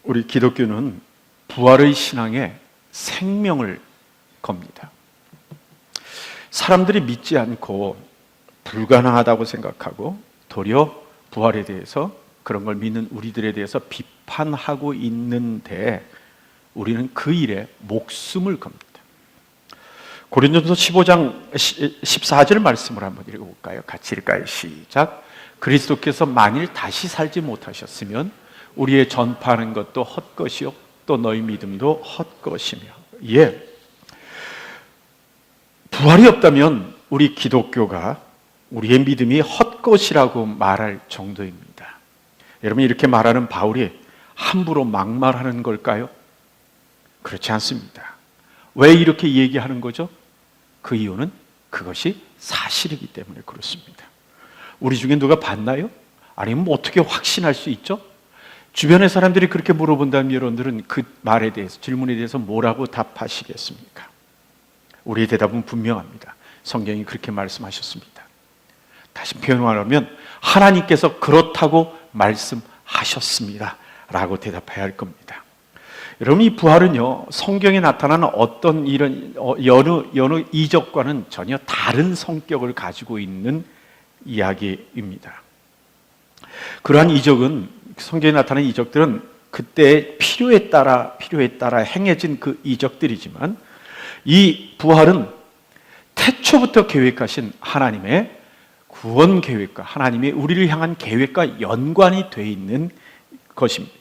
우리 기독교는 부활의 신앙에 생명을 겁니다. 사람들이 믿지 않고 불가능하다고 생각하고 도리어 부활에 대해서, 그런 걸 믿는 우리들에 대해서 비판하고 있는데 우리는 그 일에 목숨을 겁니다. 고린도서 15장 14절 말씀을 한번 읽어볼까요? 같이 읽을까요? 시작. 그리스도께서 만일 다시 살지 못하셨으면 우리의 전파하는 것도 헛것이요 또 너희 믿음도 헛것이며. 예, 부활이 없다면 우리 기독교가, 우리의 믿음이 헛것이라고 말할 정도입니다. 여러분, 이렇게 말하는 바울이 함부로 막말하는 걸까요? 그렇지 않습니다. 왜 이렇게 얘기하는 거죠? 그 이유는 그것이 사실이기 때문에 그렇습니다. 우리 중에 누가 봤나요? 아니면 어떻게 확신할 수 있죠? 주변의 사람들이 그렇게 물어본다면 여러분들은 그 말에 대해서, 질문에 대해서 뭐라고 답하시겠습니까? 우리의 대답은 분명합니다. 성경이 그렇게 말씀하셨습니다. 다시 표현하면 하나님께서 그렇다고 말씀하셨습니다 라고 대답해야 할 겁니다. 여러분, 이 부활은요, 성경에 나타나는 어떤 이런 여느 이적과는 전혀 다른 성격을 가지고 있는 이야기입니다. 그러한 이적은, 성경에 나타나는 이적들은 그때의 필요에 따라 행해진 그 이적들이지만, 이 부활은 태초부터 계획하신 하나님의 구원 계획과, 하나님의 우리를 향한 계획과 연관이 되어 있는 것입니다.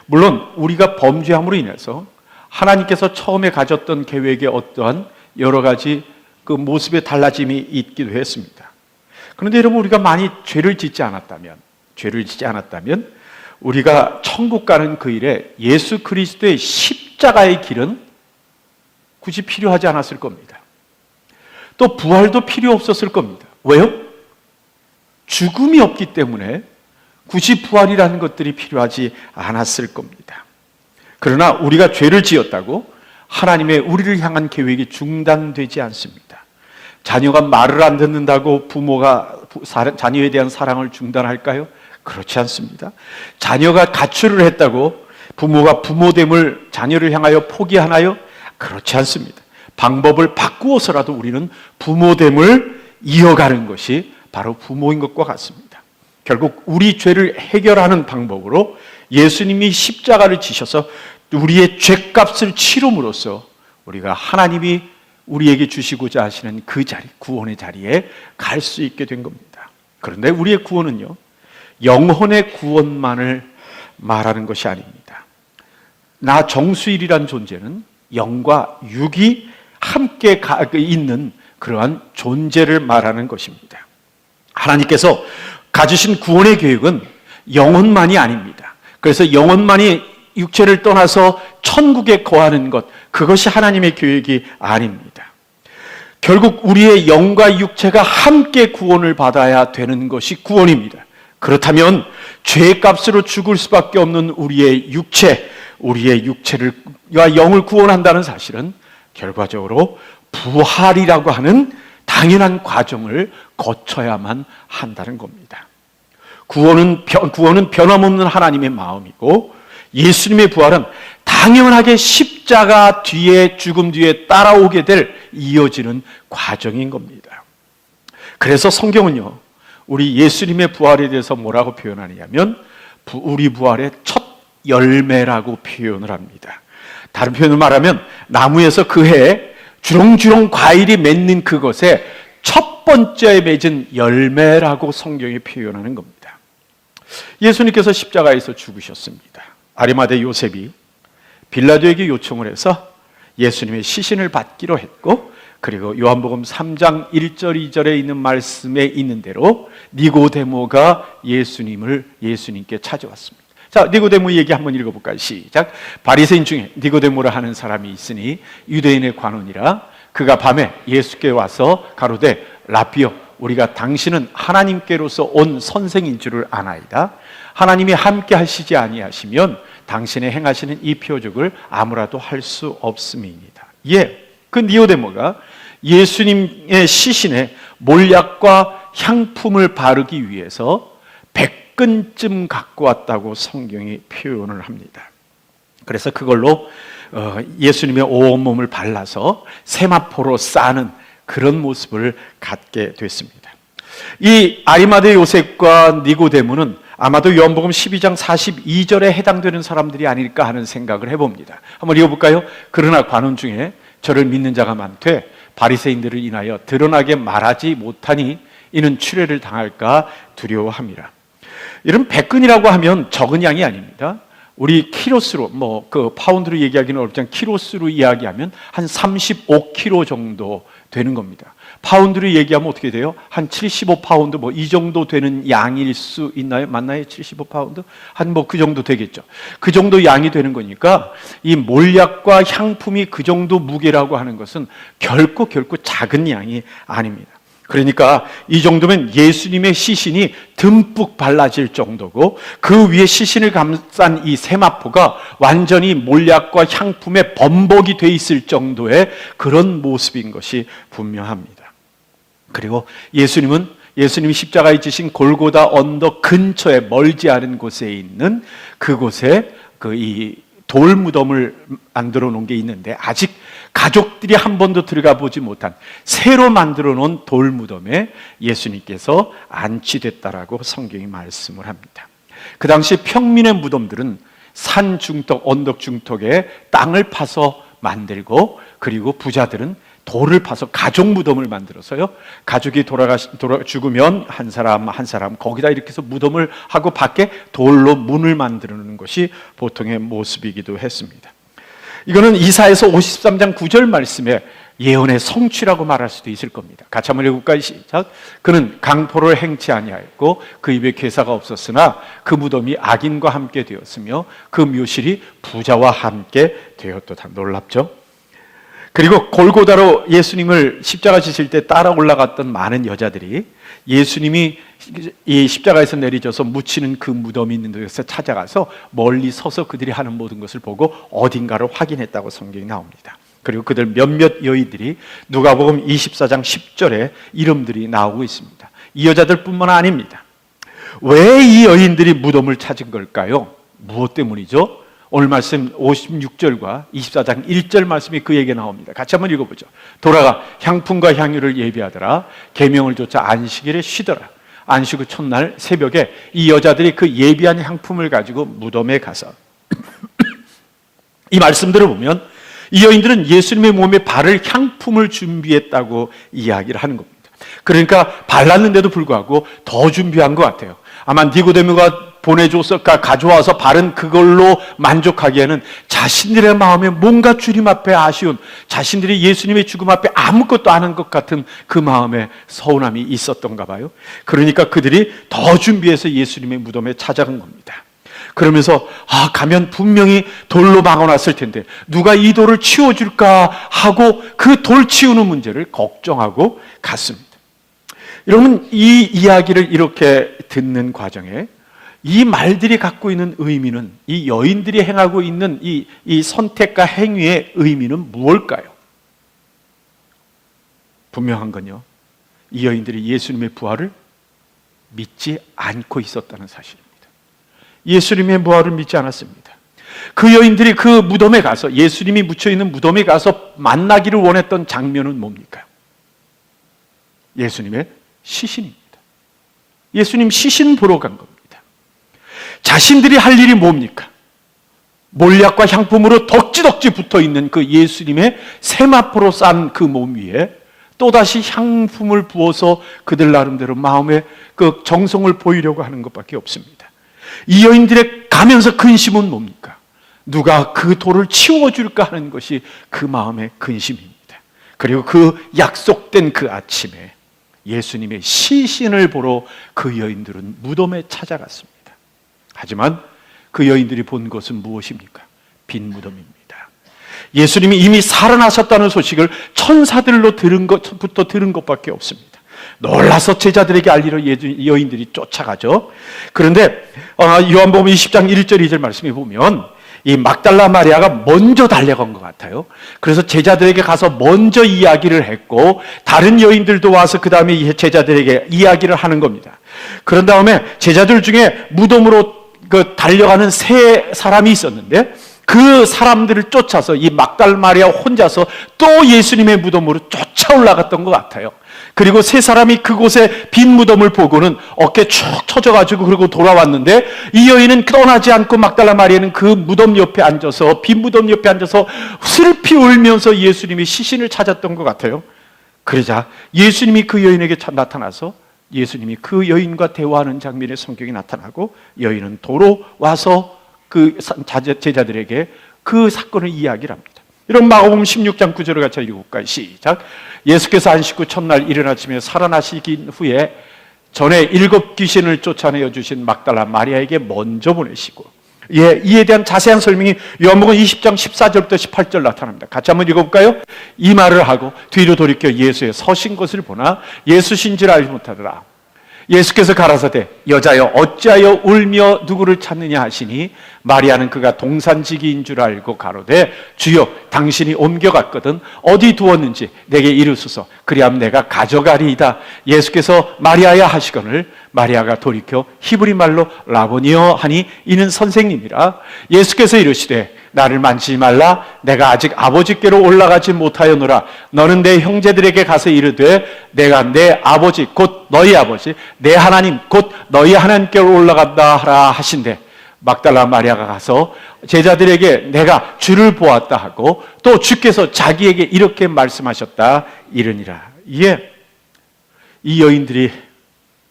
물론 우리가 범죄함으로 인해서 하나님께서 처음에 가졌던 계획에 어떠한 여러 가지 그 모습의 달라짐이 있기도 했습니다. 그런데 여러분, 우리가 많이 죄를 짓지 않았다면 우리가 천국 가는 그 일에 예수 그리스도의 십자가의 길은 굳이 필요하지 않았을 겁니다. 또 부활도 필요 없었을 겁니다. 왜요? 죽음이 없기 때문에 굳이 부활이라는 것들이 필요하지 않았을 겁니다. 그러나 우리가 죄를 지었다고 하나님의 우리를 향한 계획이 중단되지 않습니다. 자녀가 말을 안 듣는다고 부모가 자녀에 대한 사랑을 중단할까요? 그렇지 않습니다. 자녀가 가출을 했다고 부모가 부모됨을 자녀를 향하여 포기하나요? 그렇지 않습니다. 방법을 바꾸어서라도 우리는 부모됨을 이어가는 것이 바로 부모인 것과 같습니다. 결국 우리 죄를 해결하는 방법으로 예수님이 십자가를 지셔서 우리의 죄값을 치름으로써 우리가 하나님이 우리에게 주시고자 하시는 그 자리, 구원의 자리에 갈 수 있게 된 겁니다. 그런데 우리의 구원은요, 영혼의 구원만을 말하는 것이 아닙니다. 나 정수일이란 존재는 영과 육이 함께 있는 그러한 존재를 말하는 것입니다. 하나님께서 가지신 구원의 계획은 영혼만이 아닙니다. 그래서 영혼만이 육체를 떠나서 천국에 거하는 것, 그것이 하나님의 계획이 아닙니다. 결국 우리의 영과 육체가 함께 구원을 받아야 되는 것이 구원입니다. 그렇다면 죄값으로 죽을 수밖에 없는 우리의 육체를 영을 구원한다는 사실은 결과적으로 부활이라고 하는 당연한 과정을 거쳐야만 한다는 겁니다. 구원은 변함없는 하나님의 마음이고, 예수님의 부활은 당연하게 십자가 뒤에, 죽음 뒤에 따라오게 될 이어지는 과정인 겁니다. 그래서 성경은요, 우리 예수님의 부활에 대해서 뭐라고 표현하느냐면 우리 부활의 첫 열매라고 표현을 합니다. 다른 표현을 말하면 나무에서 그 해에 주렁주렁 과일이 맺는 그것에 첫 번째 맺은 열매라고 성경이 표현하는 겁니다. 예수님께서 십자가에서 죽으셨습니다. 아리마대 요셉이 빌라도에게 요청을 해서 예수님의 시신을 받기로 했고, 그리고 요한복음 3장 1절 2절에 있는 말씀에 있는 대로 니고데모가 예수님께 찾아왔습니다. 자, 니고데모 얘기 한번 읽어볼까요? 시작. 바리새인 중에 니고데모라 하는 사람이 있으니 유대인의 관원이라. 그가 밤에 예수께 와서 가로되 라피여, 우리가 당신은 하나님께로서 온 선생인 줄을 아나이다. 하나님이 함께 하시지 아니하시면 당신의 행하시는 이 표적을 아무라도 할 수 없음이니이다. 예, 그 니고데모가 예수님의 시신에 몰약과 향품을 바르기 위해서 100근쯤 갖고 왔다고 성경이 표현을 합니다. 그래서 그걸로 예수님의 온몸을 발라서 세마포로 싸는 그런 모습을 갖게 됐습니다. 이 아리마대 요셉과 니고데모는 아마도 요한복음 12장 42절에 해당되는 사람들이 아닐까 하는 생각을 해봅니다. 한번 읽어볼까요? 그러나 관원 중에 저를 믿는 자가 많되 바리새인들을 인하여 드러나게 말하지 못하니 이는 추례를 당할까 두려워함이라. 이런 백근이라고 하면 적은 양이 아닙니다. 우리 키로수로 파운드로 얘기하기는 어렵지만 키로수로 이야기하면 한 35kg 정도 되는 겁니다. 파운드로 얘기하면 어떻게 돼요? 한 75파운드 이 정도 되는 양일 수 있나요? 맞나요? 75파운드? 한 그 정도 되겠죠. 그 정도 양이 되는 거니까 이 몰약과 향품이 그 정도 무게라고 하는 것은 결코 작은 양이 아닙니다. 그러니까 이 정도면 예수님의 시신이 듬뿍 발라질 정도고 그 위에 시신을 감싼 이 세마포가 완전히 몰약과 향품에 범벅이 돼 있을 정도의 그런 모습인 것이 분명합니다. 그리고 예수님이 십자가에 지신 골고다 언덕 근처에 멀지 않은 곳에 있는 그곳에 이 돌무덤을 만들어 놓은 게 있는데 아직 가족들이 한 번도 들어가 보지 못한 새로 만들어 놓은 돌무덤에 예수님께서 안치됐다라고 성경이 말씀을 합니다. 그 당시 평민의 무덤들은 산 중턱, 언덕 중턱에 땅을 파서 만들고 그리고 부자들은 돌을 파서 가족 무덤을 만들어서요. 가족이 죽으면 한 사람 거기다 이렇게 해서 무덤을 하고 밖에 돌로 문을 만들어 놓는 것이 보통의 모습이기도 했습니다. 이거는 이사야서 53장 9절 말씀에 예언의 성취라고 말할 수도 있을 겁니다. 같이 한번 읽어볼까요? 시작. 그는 강포를 행치 아니하였고 그 입에 괴사가 없었으나 그 무덤이 악인과 함께 되었으며 그 묘실이 부자와 함께 되었도다. 놀랍죠? 그리고 골고다로 예수님을 십자가 지실 때 따라 올라갔던 많은 여자들이 예수님이 이 십자가에서 내리져서 묻히는 그 무덤이 있는 곳에 찾아가서 멀리 서서 그들이 하는 모든 것을 보고 어딘가를 확인했다고 성경이 나옵니다. 그리고 그들 몇몇 여인들이 누가복음 24장 10절에 이름들이 나오고 있습니다. 이 여자들뿐만 아닙니다. 왜 이 여인들이 무덤을 찾은 걸까요? 무엇 때문이죠? 오늘 말씀 56절과 24장 1절 말씀이 그 얘기 나옵니다. 같이 한번 읽어보죠. 돌아가 향품과 향유를 예비하더라. 계명을 좇아 안식일에 쉬더라. 안식 후 첫날 새벽에 이 여자들이 그 예비한 향품을 가지고 무덤에 가서 이 말씀들을 보면 이 여인들은 예수님의 몸에 바를 향품을 준비했다고 이야기를 하는 겁니다. 그러니까 발랐는데도 불구하고 더 준비한 것 같아요. 아마 니고데모가 가져와서 바른 그걸로 만족하기에는 자신들의 마음에 뭔가 주님 앞에 아쉬운, 자신들이 예수님의 죽음 앞에 아무것도 안 한 것 같은 그 마음에 서운함이 있었던가 봐요. 그러니까 그들이 더 준비해서 예수님의 무덤에 찾아간 겁니다. 그러면서 가면 분명히 돌로 막아놨을 텐데 누가 이 돌을 치워줄까 하고 그 돌 치우는 문제를 걱정하고 갔습니다. 여러분, 이 이야기를 이렇게 듣는 과정에 이 말들이 갖고 있는 의미는, 이 여인들이 행하고 있는 이 선택과 행위의 의미는 무엇일까요? 분명한 건요, 이 여인들이 예수님의 부활을 믿지 않고 있었다는 사실입니다. 예수님의 부활을 믿지 않았습니다. 그 여인들이 그 무덤에 가서, 예수님이 묻혀있는 무덤에 가서 만나기를 원했던 장면은 뭡니까? 예수님의 시신입니다. 예수님 시신 보러 간 겁니다. 자신들이 할 일이 뭡니까? 몰약과 향품으로 덕지덕지 붙어있는 그 예수님의 세마포로 싼 그 몸 위에 또다시 향품을 부어서 그들 나름대로 마음의 그 정성을 보이려고 하는 것밖에 없습니다. 이 여인들의 가면서 근심은 뭡니까? 누가 그 돌을 치워줄까 하는 것이 그 마음의 근심입니다. 그리고 그 약속된 그 아침에 예수님의 시신을 보러 그 여인들은 무덤에 찾아갔습니다. 하지만 그 여인들이 본 것은 무엇입니까? 빈 무덤입니다. 예수님이 이미 살아나셨다는 소식을 천사들로 들은 것밖에 없습니다. 놀라서 제자들에게 알리러 여인들이 쫓아가죠. 그런데 요한복음 20장 1절 2절 말씀에 보면 이 막달라 마리아가 먼저 달려간 것 같아요. 그래서 제자들에게 가서 먼저 이야기를 했고 다른 여인들도 와서 그 다음에 제자들에게 이야기를 하는 겁니다. 그런 다음에 제자들 중에 무덤으로 달려가는 세 사람이 있었는데 그 사람들을 쫓아서 이 막달 마리아 혼자서 또 예수님의 무덤으로 쫓아 올라갔던 것 같아요. 그리고 세 사람이 그곳에 빈 무덤을 보고는 어깨 축 처져가지고 그리고 돌아왔는데, 이 여인은 떠나지 않고 막달라 마리아는 그 무덤 옆에 앉아서, 빈 무덤 옆에 앉아서 슬피 울면서 예수님의 시신을 찾았던 것 같아요. 그러자 예수님이 그 여인에게 나타나서 예수님이 그 여인과 대화하는 장면의 성경이 나타나고, 여인은 도로 와서 그 제자들에게 그 사건을 이야기를 합니다. 이런 마가복음 16장 9절을 같이 읽어볼까요? 시작. 예수께서 안식 후 첫날 이른 아침에 살아나시긴 후에 전에 7 귀신을 쫓아내어 주신 막달라 마리아에게 먼저 보내시고, 이에 대한 자세한 설명이 요한복음 20장 14절부터 18절 나타납니다. 같이 한번 읽어볼까요? 이 말을 하고 뒤로 돌이켜 예수의 서신 것을 보나 예수신 줄 알지 못하더라. 예수께서 가라사대 여자여 어찌하여 울며 누구를 찾느냐 하시니, 마리아는 그가 동산지기인 줄 알고 가로되 주여 당신이 옮겨갔거든 어디 두었는지 내게 이르소서, 그리하면 내가 가져가리이다. 예수께서 마리아야 하시거늘 마리아가 돌이켜 히브리 말로 라보니여 하니 이는 선생님이라. 예수께서 이르시되 나를 만지지 말라. 내가 아직 아버지께로 올라가지 못하였노라. 너는 내 형제들에게 가서 이르되 내가 내 아버지 곧 너희 아버지 내 하나님 곧 너희 하나님께로 올라간다 하라 하신대. 막달라 마리아가 가서 제자들에게 내가 주를 보았다 하고, 또 주께서 자기에게 이렇게 말씀하셨다 이르니라. 이 여인들이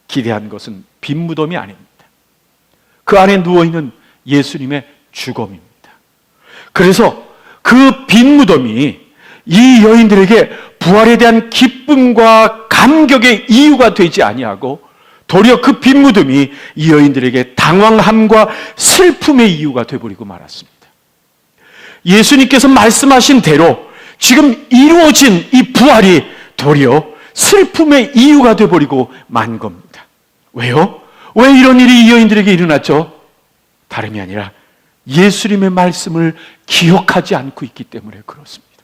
기대한 것은 빈 무덤이 아닙니다. 그 안에 누워있는 예수님의 주검입니다. 그래서 그 빈 무덤이 이 여인들에게 부활에 대한 기쁨과 감격의 이유가 되지 아니하고, 도리어 그 빈 무덤이 이 여인들에게 당황함과 슬픔의 이유가 되어버리고 말았습니다. 예수님께서 말씀하신 대로 지금 이루어진 이 부활이 도리어 슬픔의 이유가 되어버리고 만 겁니다. 왜요? 왜 이런 일이 이 여인들에게 일어났죠? 다름이 아니라 예수님의 말씀을 기억하지 않고 있기 때문에 그렇습니다.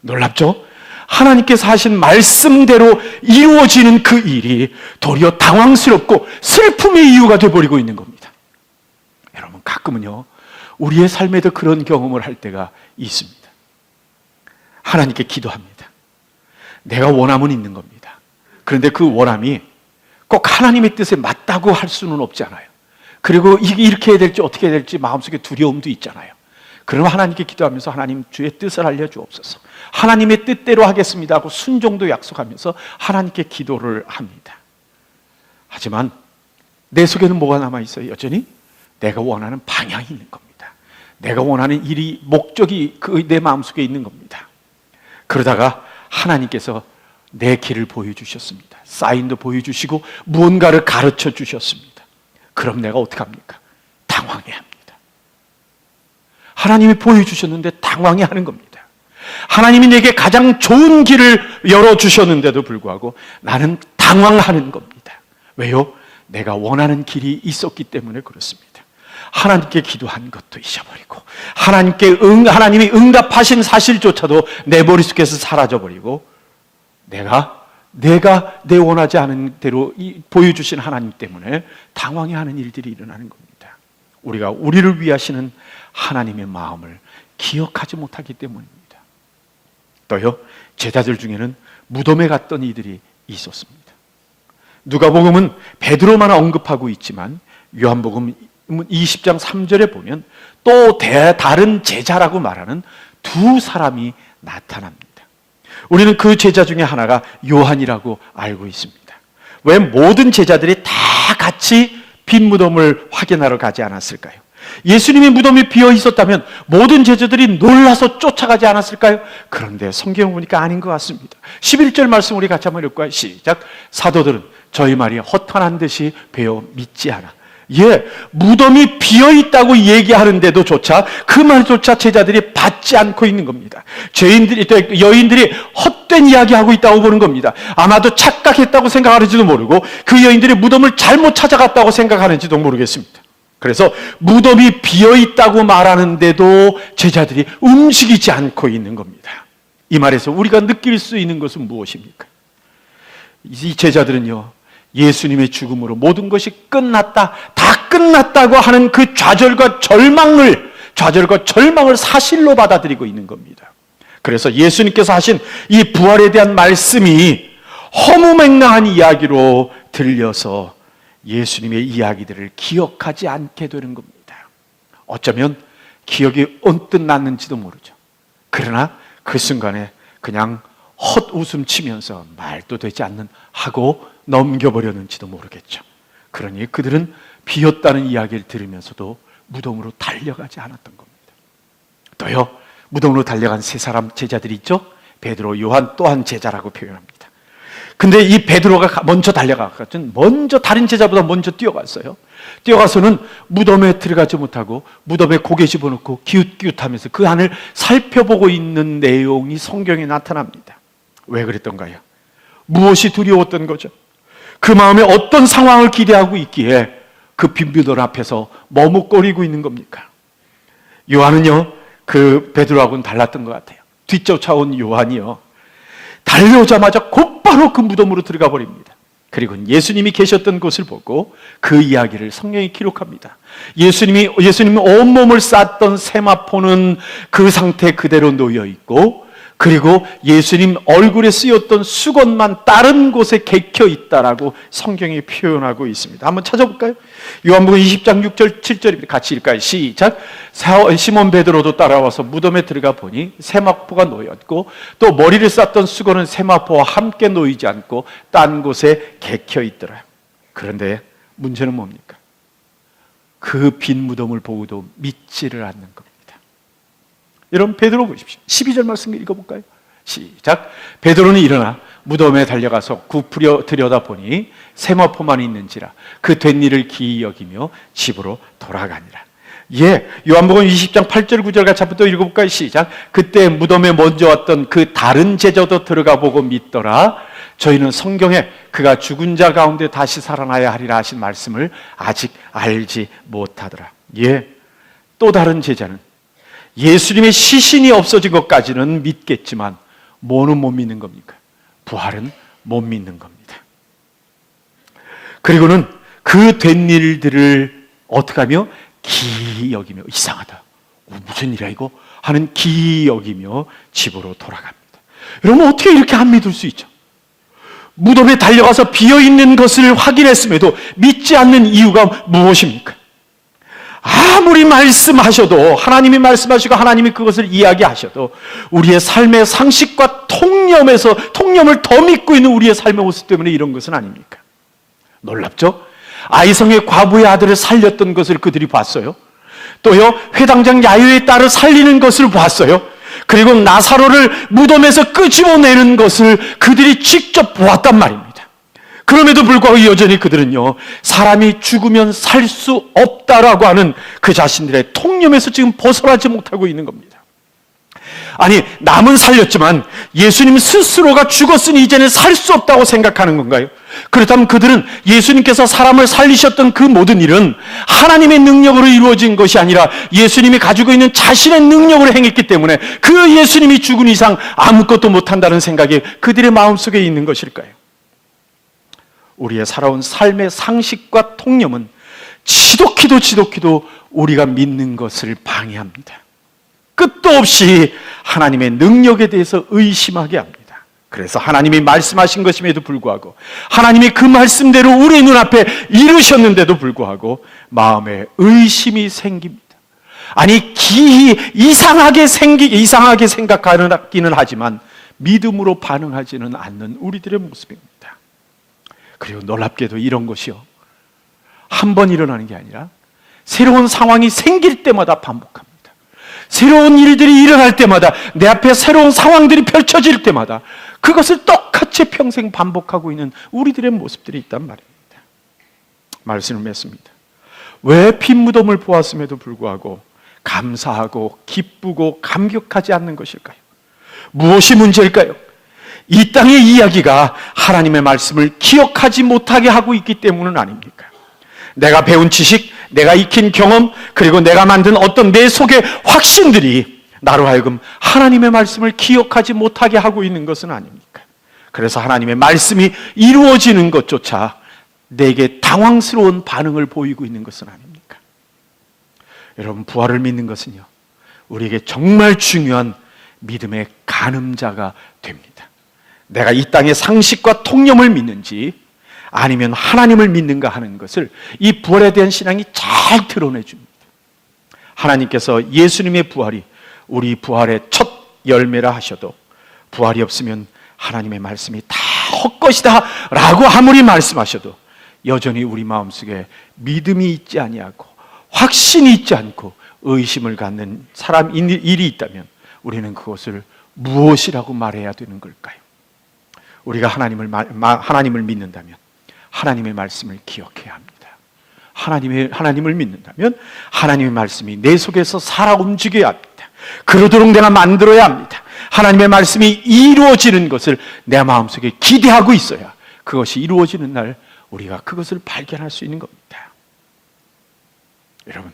놀랍죠? 하나님께서 하신 말씀대로 이루어지는 그 일이 도리어 당황스럽고 슬픔의 이유가 되어버리고 있는 겁니다. 여러분, 가끔은요 우리의 삶에도 그런 경험을 할 때가 있습니다. 하나님께 기도합니다. 내가 원함은 있는 겁니다. 그런데 그 원함이 꼭 하나님의 뜻에 맞다고 할 수는 없잖아요. 그리고 이게 이렇게 해야 될지 어떻게 해야 될지 마음속에 두려움도 있잖아요. 그럼 하나님께 기도하면서 하나님 주의 뜻을 알려주옵소서, 하나님의 뜻대로 하겠습니다 하고 순종도 약속하면서 하나님께 기도를 합니다. 하지만 내 속에는 뭐가 남아있어요? 여전히 내가 원하는 방향이 있는 겁니다. 내가 원하는 일이, 목적이 내 마음속에 있는 겁니다. 그러다가 하나님께서 내 길을 보여주셨습니다. 사인도 보여주시고 무언가를 가르쳐 주셨습니다. 그럼 내가 어떻게 합니까? 당황해야 합니다. 하나님이 보여주셨는데 당황해하는 겁니다. 하나님이 내게 가장 좋은 길을 열어주셨는데도 불구하고 나는 당황하는 겁니다. 왜요? 내가 원하는 길이 있었기 때문에 그렇습니다. 하나님께 기도한 것도 잊어버리고, 하나님이 응답하신 사실조차도 내 머릿속에서 사라져버리고, 내가 내 원하지 않은 대로 보여주신 하나님 때문에 당황해하는 일들이 일어나는 겁니다. 우리가 우리를 위하시는 하나님의 마음을 기억하지 못하기 때문입니다. 또요, 제자들 중에는 무덤에 갔던 이들이 있었습니다. 누가복음은 베드로만 언급하고 있지만 요한복음 20장 3절에 보면 또 다른 제자라고 말하는 두 사람이 나타납니다. 우리는 그 제자 중에 하나가 요한이라고 알고 있습니다. 왜 모든 제자들이 다 같이 빈 무덤을 확인하러 가지 않았을까요? 예수님의 무덤이 비어 있었다면 모든 제자들이 놀라서 쫓아가지 않았을까요? 그런데 성경 보니까 아닌 것 같습니다. 11절 말씀 우리 같이 한번 읽을까요? 시작. 사도들은 저희 말이 허탄한 듯이 배워 믿지 않아. 무덤이 비어 있다고 얘기하는데도 조차 그 말조차 제자들이 받지 않고 있는 겁니다. 여인들이 헛된 이야기하고 있다고 보는 겁니다. 아마도 착각했다고 생각하는지도 모르고 그 여인들이 무덤을 잘못 찾아갔다고 생각하는지도 모르겠습니다. 그래서 무덤이 비어 있다고 말하는데도 제자들이 움직이지 않고 있는 겁니다. 이 말에서 우리가 느낄 수 있는 것은 무엇입니까? 이 제자들은요, 예수님의 죽음으로 모든 것이 끝났다, 다 끝났다고 하는 그 좌절과 절망을 좌절과 절망을 사실로 받아들이고 있는 겁니다. 그래서 예수님께서 하신 이 부활에 대한 말씀이 허무맹랑한 이야기로 들려서 예수님의 이야기들을 기억하지 않게 되는 겁니다. 어쩌면 기억이 언뜻 났는지도 모르죠. 그러나 그 순간에 그냥 헛웃음 치면서 말도 되지 않는 하고 넘겨버렸는지도 모르겠죠. 그러니 그들은 비었다는 이야기를 들으면서도 무덤으로 달려가지 않았던 겁니다. 또요, 무덤으로 달려간 세 사람 제자들이 있죠. 베드로, 요한, 또 한 제자라고 표현합니다. 근데 이 베드로가 먼저 달려가거든. 먼저 다른 제자보다 먼저 뛰어갔어요. 뛰어가서는 무덤에 들어가지 못하고 무덤에 고개 집어넣고 기웃기웃하면서 그 안을 살펴보고 있는 내용이 성경에 나타납니다. 왜 그랬던가요? 무엇이 두려웠던 거죠? 그 마음에 어떤 상황을 기대하고 있기에 그 빈 무덤 앞에서 머뭇거리고 있는 겁니까? 요한은요, 그 베드로하고는 달랐던 것 같아요. 뒤쫓아온 요한이요, 달려오자마자 곧바로 그 무덤으로 들어가 버립니다. 그리고 예수님이 계셨던 곳을 보고 그 이야기를 성경이 기록합니다. 예수님이 온몸을 쌌던 세마포는 그 상태 그대로 놓여 있고, 그리고 예수님 얼굴에 쓰였던 수건만 다른 곳에 개켜 있다라고 성경이 표현하고 있습니다. 한번 찾아볼까요? 요한복음 20장 6절 7절입니다. 같이 읽을까요? 시작. 시몬 베드로도 따라와서 무덤에 들어가 보니 세마포가 놓였고 또 머리를 쌌던 수건은 세마포와 함께 놓이지 않고 딴 곳에 개켜 있더라. 그런데 문제는 뭡니까? 그 빈 무덤을 보고도 믿지를 않는 겁니다. 여러분, 베드로 보십시오. 12절 말씀 읽어볼까요? 시작. 베드로는 일어나 무덤에 달려가서 굽으려 들여다보니 세마포만 있는지라 그 된 일을 기이 여기며 집으로 돌아가니라. 예, 요한복음 20장 8절 9절 같이 한번 또 읽어볼까요? 시작. 그때 무덤에 먼저 왔던 그 다른 제자도 들어가 보고 믿더라. 저희는 성경에 그가 죽은 자 가운데 다시 살아나야 하리라 하신 말씀을 아직 알지 못하더라. 예, 또 다른 제자는 예수님의 시신이 없어진 것까지는 믿겠지만 뭐는 못 믿는 겁니까? 부활은 못 믿는 겁니다. 그리고는 그 된 일들을 어떻게 하며 기이 여기며, 이상하다, 무슨 일이야 이거 하는 기이 여기며 집으로 돌아갑니다. 여러분, 어떻게 이렇게 안 믿을 수 있죠? 무덤에 달려가서 비어있는 것을 확인했음에도 믿지 않는 이유가 무엇입니까? 아무리 말씀하셔도, 하나님이 말씀하시고 하나님이 그것을 이야기하셔도 우리의 삶의 상식과 통념을 더 믿고 있는 우리의 삶의 모습 때문에 이런 것은 아닙니까? 놀랍죠? 아이성의 과부의 아들을 살렸던 것을 그들이 봤어요. 또요, 회당장 야유의 딸을 살리는 것을 봤어요. 그리고 나사로를 무덤에서 끄집어내는 것을 그들이 직접 보았단 말입니다. 그럼에도 불구하고 여전히 그들은요, 사람이 죽으면 살 수 없다라고 하는 그 자신들의 통념에서 지금 벗어나지 못하고 있는 겁니다. 아니, 남은 살렸지만 예수님 스스로가 죽었으니 이제는 살 수 없다고 생각하는 건가요? 그렇다면 그들은 예수님께서 사람을 살리셨던 그 모든 일은 하나님의 능력으로 이루어진 것이 아니라 예수님이 가지고 있는 자신의 능력으로 행했기 때문에 그 예수님이 죽은 이상 아무것도 못한다는 생각이 그들의 마음속에 있는 것일까요? 우리의 살아온 삶의 상식과 통념은 지독히도 우리가 믿는 것을 방해합니다. 끝도 없이 하나님의 능력에 대해서 의심하게 합니다. 그래서 하나님이 말씀하신 것임에도 불구하고, 하나님이 그 말씀대로 우리 눈앞에 이루셨는데도 불구하고 마음에 의심이 생깁니다. 아니, 기이 이상하게 생각하기는 하지만 믿음으로 반응하지는 않는 우리들의 모습입니다. 그리고 놀랍게도 이런 것이요, 한 번 일어나는 게 아니라 새로운 상황이 생길 때마다 반복합니다. 새로운 일들이 일어날 때마다, 내 앞에 새로운 상황들이 펼쳐질 때마다 그것을 똑같이 평생 반복하고 있는 우리들의 모습들이 있단 말입니다. 말씀을 맺습니다. 왜 빈 무덤을 보았음에도 불구하고 감사하고 기쁘고 감격하지 않는 것일까요? 무엇이 문제일까요? 이 땅의 이야기가 하나님의 말씀을 기억하지 못하게 하고 있기 때문은 아닙니까? 내가 배운 지식, 내가 익힌 경험, 그리고 내가 만든 어떤 내 속의 확신들이 나로 하여금 하나님의 말씀을 기억하지 못하게 하고 있는 것은 아닙니까? 그래서 하나님의 말씀이 이루어지는 것조차 내게 당황스러운 반응을 보이고 있는 것은 아닙니까? 여러분, 부활을 믿는 것은요, 우리에게 정말 중요한 믿음의 가늠자가 됩니다. 내가 이 땅의 상식과 통념을 믿는지 아니면 하나님을 믿는가 하는 것을 이 부활에 대한 신앙이 잘 드러내 줍니다. 하나님께서 예수님의 부활이 우리 부활의 첫 열매라 하셔도 부활이 없으면 하나님의 말씀이 다 헛것이다 라고 아무리 말씀하셔도 여전히 우리 마음속에 믿음이 있지 아니하고 확신이 있지 않고 의심을 갖는 사람 일이 있다면 우리는 그것을 무엇이라고 말해야 되는 걸까요? 우리가 하나님을 믿는다면 하나님의 말씀을 기억해야 합니다. 하나님을 믿는다면 하나님의 말씀이 내 속에서 살아 움직여야 합니다. 그러도록 내가 만들어야 합니다. 하나님의 말씀이 이루어지는 것을 내 마음속에 기대하고 있어야 그것이 이루어지는 날 우리가 그것을 발견할 수 있는 겁니다. 여러분,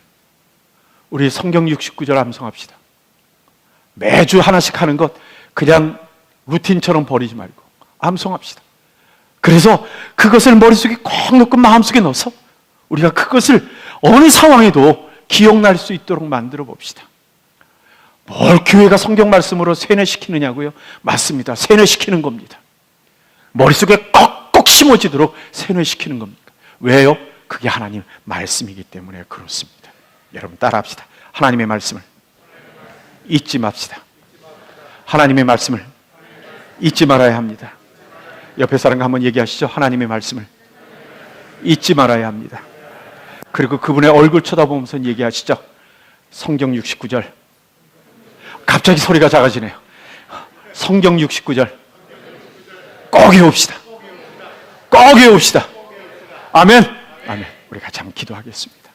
우리 성경 69절 암송합시다. 매주 하나씩 하는 것 그냥 루틴처럼 버리지 말고 암송합시다. 그래서 그것을 머릿속에 꼭 넣고 마음속에 넣어서 우리가 그것을 어느 상황에도 기억날 수 있도록 만들어 봅시다. 뭘 교회가 성경 말씀으로 세뇌시키느냐고요? 맞습니다. 세뇌시키는 겁니다. 머릿속에 꼭꼭 심어지도록 세뇌시키는 겁니다. 왜요? 그게 하나님 말씀이기 때문에 그렇습니다. 여러분 따라합시다. 하나님의 말씀을 잊지 맙시다. 하나님의 말씀을 잊지 말아야 합니다. 옆에 사람과 한번 얘기하시죠. 하나님의 말씀을 잊지 말아야 합니다. 그리고 그분의 얼굴 쳐다보면서 얘기하시죠. 성경 69절. 갑자기 소리가 작아지네요. 성경 69절 꼭 외웁시다. 꼭 외웁시다. 아멘. 아멘. 우리 같이 한번 기도하겠습니다.